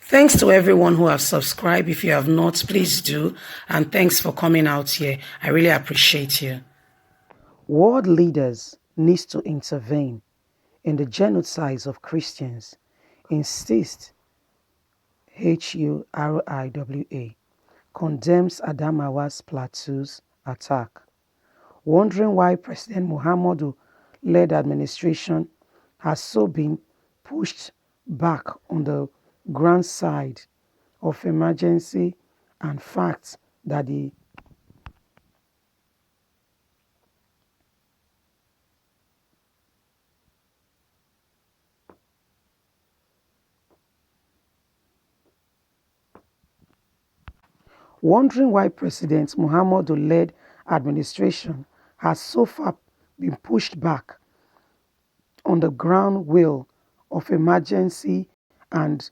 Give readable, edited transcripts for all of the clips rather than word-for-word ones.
Thanks to everyone who have subscribed. If you have not, please do. And thanks for coming out here. I really appreciate you. World leaders need to intervene in the genocides of Christians, insists HURIWA, condemns Adamawa's Plateau's attack. Wondering why President Muhammadu-led administration has so been pushed back on the ground side of emergency and facts that the wondering why President Muhammadu-led administration has so far been pushed back on the ground wheel of emergency and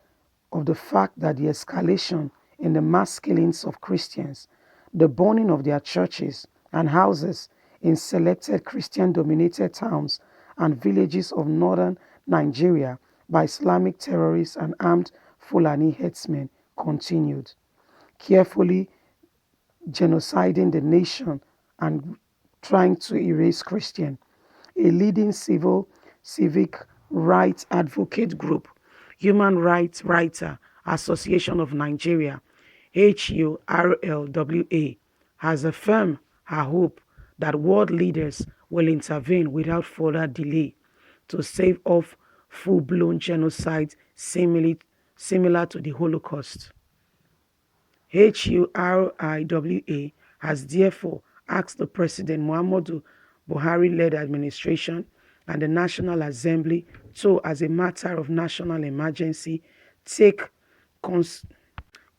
of the fact that the escalation in the mass killings of Christians, the burning of their churches and houses in selected Christian-dominated towns and villages of northern Nigeria by Islamic terrorists and armed Fulani herdsmen continued, carefully genociding the nation and trying to erase Christian. A leading civic rights advocate group, Human Rights Writer Association of Nigeria, HURLWA, has affirmed her hope that world leaders will intervene without further delay to stave off full-blown genocide similar to the Holocaust. HURIWA has therefore asked the President Muhammadu Buhari-led administration and the National Assembly to, as a matter of national emergency, take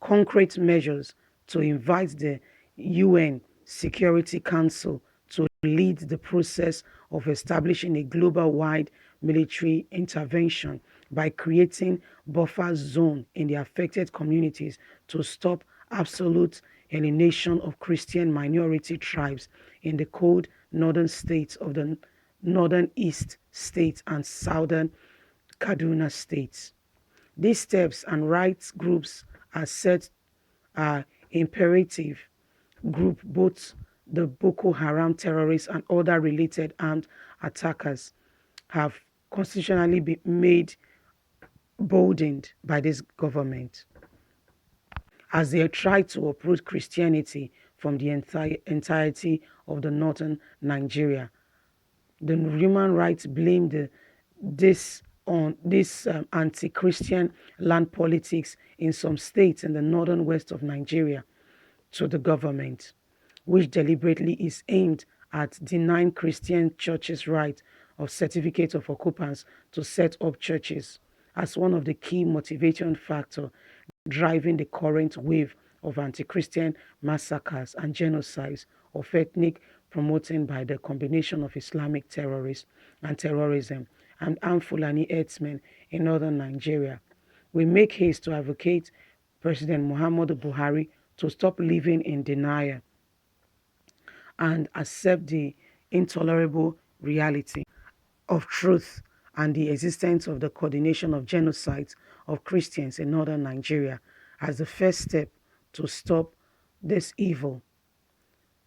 concrete measures to invite the UN Security Council to lead the process of establishing a global-wide military intervention by creating buffer zones in the affected communities to stop absolute alienation of Christian minority tribes in the cold northern states of the northern East states and southern Kaduna states. These steps and rights groups are imperative group both the Boko Haram terrorists and other related armed attackers have constitutionally been made boldened by this government as they try to uproot Christianity from the entirety of the northern Nigeria. The human rights blamed this anti-Christian land politics in some states in the northern west of Nigeria to the government, which deliberately is aimed at denying Christian churches right of certificate of occupants to set up churches as one of the key motivating factors driving the current wave of anti-Christian massacres and genocides of ethnic promoted by the combination of Islamic terrorists and terrorism and armed Fulani herdsmen in northern Nigeria. We make haste to advocate President Muhammadu Buhari to stop living in denial and accept the intolerable reality of truth and the existence of the coordination of genocides of Christians in northern Nigeria as the first step to stop this evil,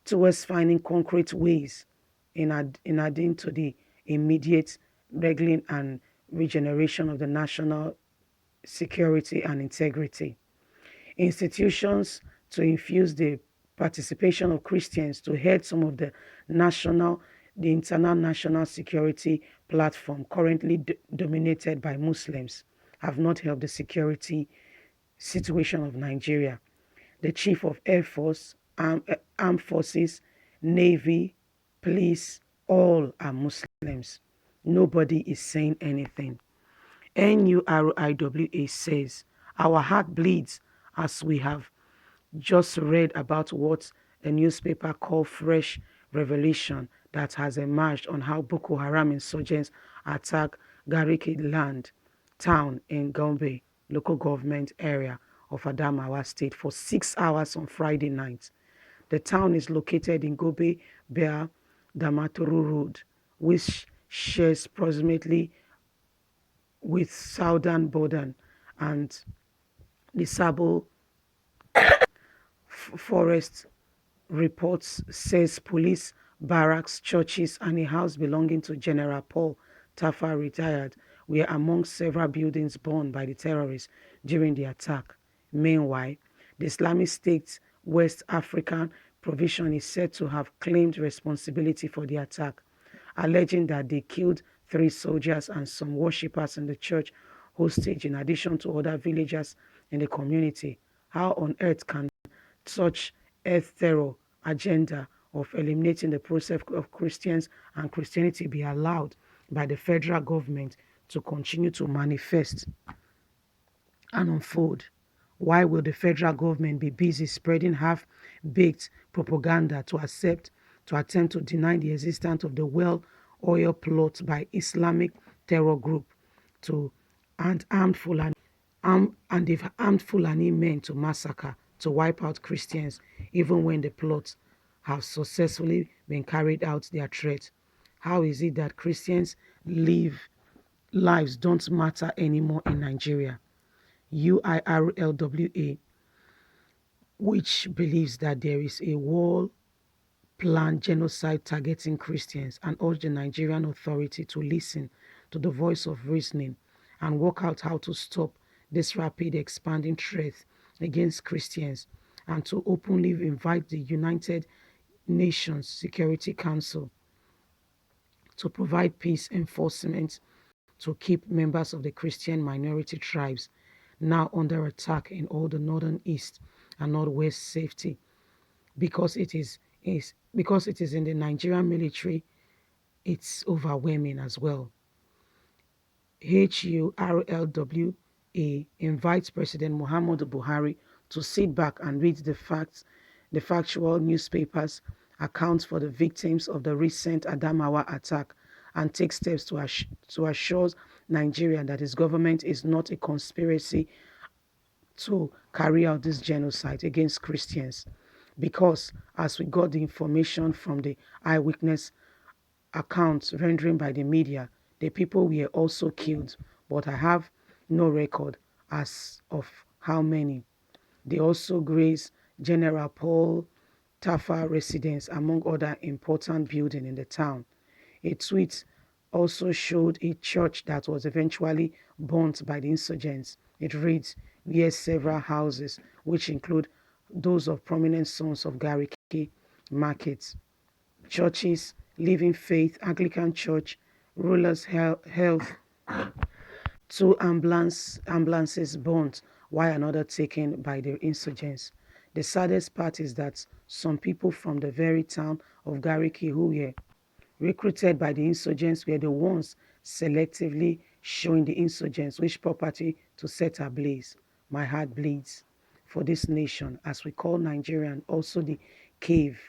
towards finding concrete ways in adding to the immediate regulating and regeneration of the national security and integrity. Institutions to infuse the participation of Christians to head some of the internal national security platform currently dominated by Muslims have not helped the security situation of Nigeria. The Chief of Air Force, Armed Forces, Navy, Police, all are Muslims. Nobody is saying anything. NURIWA says, our heart bleeds as we have just read about what a newspaper called Fresh Revelation that has emerged on how Boko Haram insurgents attack Gariki land town in Gombe, local government area of Adamawa State for 6 hours on Friday night. The town is located in Gobe Bear Damaturu Road, which shares approximately with southern border and The Sabo Forest reports says police barracks, churches, and a house belonging to General Paul Tafa retired were among several buildings burned by the terrorists during the attack. Meanwhile, the Islamic State West African Provision is said to have claimed responsibility for the attack, alleging that they killed 3 soldiers and some worshippers in the church hostage in addition to other villagers in the community. How on earth can such a thorough agenda of eliminating the process of Christians and Christianity be allowed by the federal government to continue to manifest and unfold? Why will the federal government be busy spreading half-baked propaganda to attempt to deny the existence of the well-oiled plot by Islamic terror group to and armed Fulani and they've armed Fulani men to massacre, to wipe out Christians, even when the plots have successfully been carried out their threat? How is it that Christians lives don't matter anymore in Nigeria? UIRLWA, which believes that there is a planned genocide targeting Christians, and urged the Nigerian authority to listen to the voice of reasoning and work out how to stop this rapid expanding threat against Christians, and to openly invite the United Nations Security Council to provide peace enforcement to keep members of the Christian minority tribes now under attack in all the northern east and northwest safety, because it is in the Nigerian military. It's overwhelming as well. HURLWA invites President Muhammadu Buhari to sit back and read the factual newspapers accounts for the victims of the recent Adamawa attack, and take steps to assure Nigeria that his government is not a conspiracy to carry out this genocide against Christians. Because as we got the information from the eyewitness accounts rendering by the media, the people were also killed, but I have no record as of how many. They also grazed General Paul Tafa residence, among other important buildings in the town. A tweet also showed a church that was eventually burnt by the insurgents. It reads, where several houses, which include those of prominent sons of Gariki Market, churches, Living Faith, Anglican Church, Rulers Health, 2 ambulances burnt, while another taken by the insurgents. The saddest part is that some people from the very town of Gariki who were recruited by the insurgents were the ones selectively showing the insurgents which property to set ablaze. My heart bleeds for this nation, as we call Nigeria, and also the cave.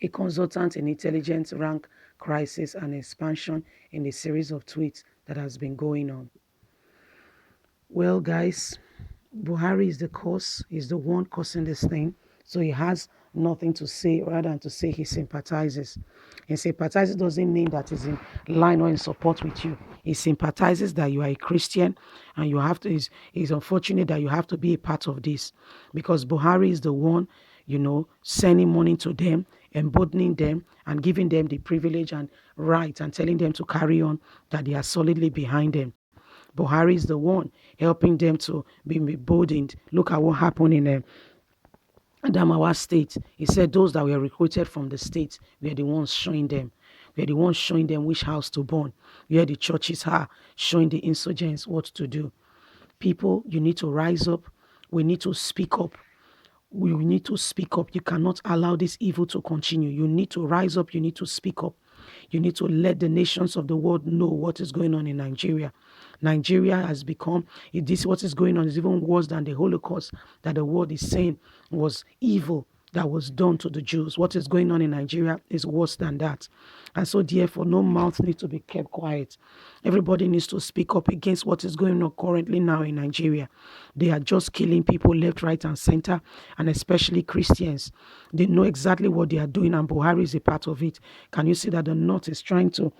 A consultant in intelligence rank crisis and expansion in the series of tweets that has been going on. Well, guys, Buhari is the cause, he's the one causing this thing, so he has nothing to say rather than to say he sympathizes. And sympathizes doesn't mean that he's in line or in support with you. He sympathizes that you are a Christian and you have to, it's unfortunate that you have to be a part of this, because Buhari is the one, sending money to them, emboldening them and giving them the privilege and right and telling them to carry on, that they are solidly behind them. Buhari is the one helping them to be emboldened. Look at what happened in Adamawa State. He said those that were recruited from the state were the ones showing them. We are the ones showing them which house to burn. Where the churches are showing the insurgents what to do. People, you need to rise up. We need to speak up. We need to speak up. You cannot allow this evil to continue. You need to rise up. You need to speak up. You need to let the nations of the world know what is going on in Nigeria. Nigeria has become, what is going on is even worse than the Holocaust that the world is saying was evil that was done to the Jews. What is going on in Nigeria is worse than that. And so therefore, no mouth needs to be kept quiet. Everybody needs to speak up against what is going on currently now in Nigeria. They are just killing people left, right, and center, and especially Christians. They know exactly what they are doing, and Buhari is a part of it. Can you see that the North is trying to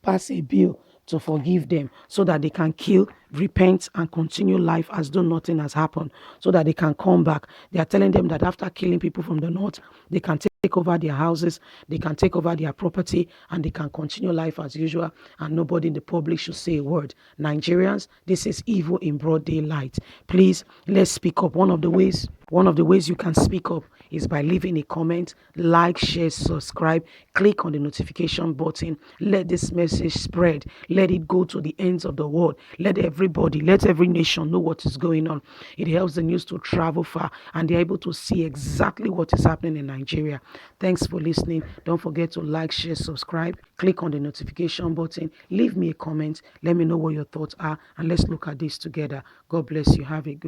pass a bill to forgive them so that they can kill repent and continue life as though nothing has happened so that they can come back. They are telling them that after killing people from the north, they can take over their houses, they can take over their property, and they can continue life as usual, and nobody in the public should say a word. Nigerians, this is evil in broad daylight. Please, let's speak up. One of the ways you can speak up is by leaving a comment, like, share, subscribe, click on the notification button. Let this message spread. Let it go to the ends of the world. Let every nation know what is going on. It helps the news to travel far and they're able to see exactly what is happening in Nigeria. Thanks for listening. Don't forget to like, share, subscribe, click on the notification button, leave me a comment. Let me know what your thoughts are and let's look at this together. God bless you. Have a good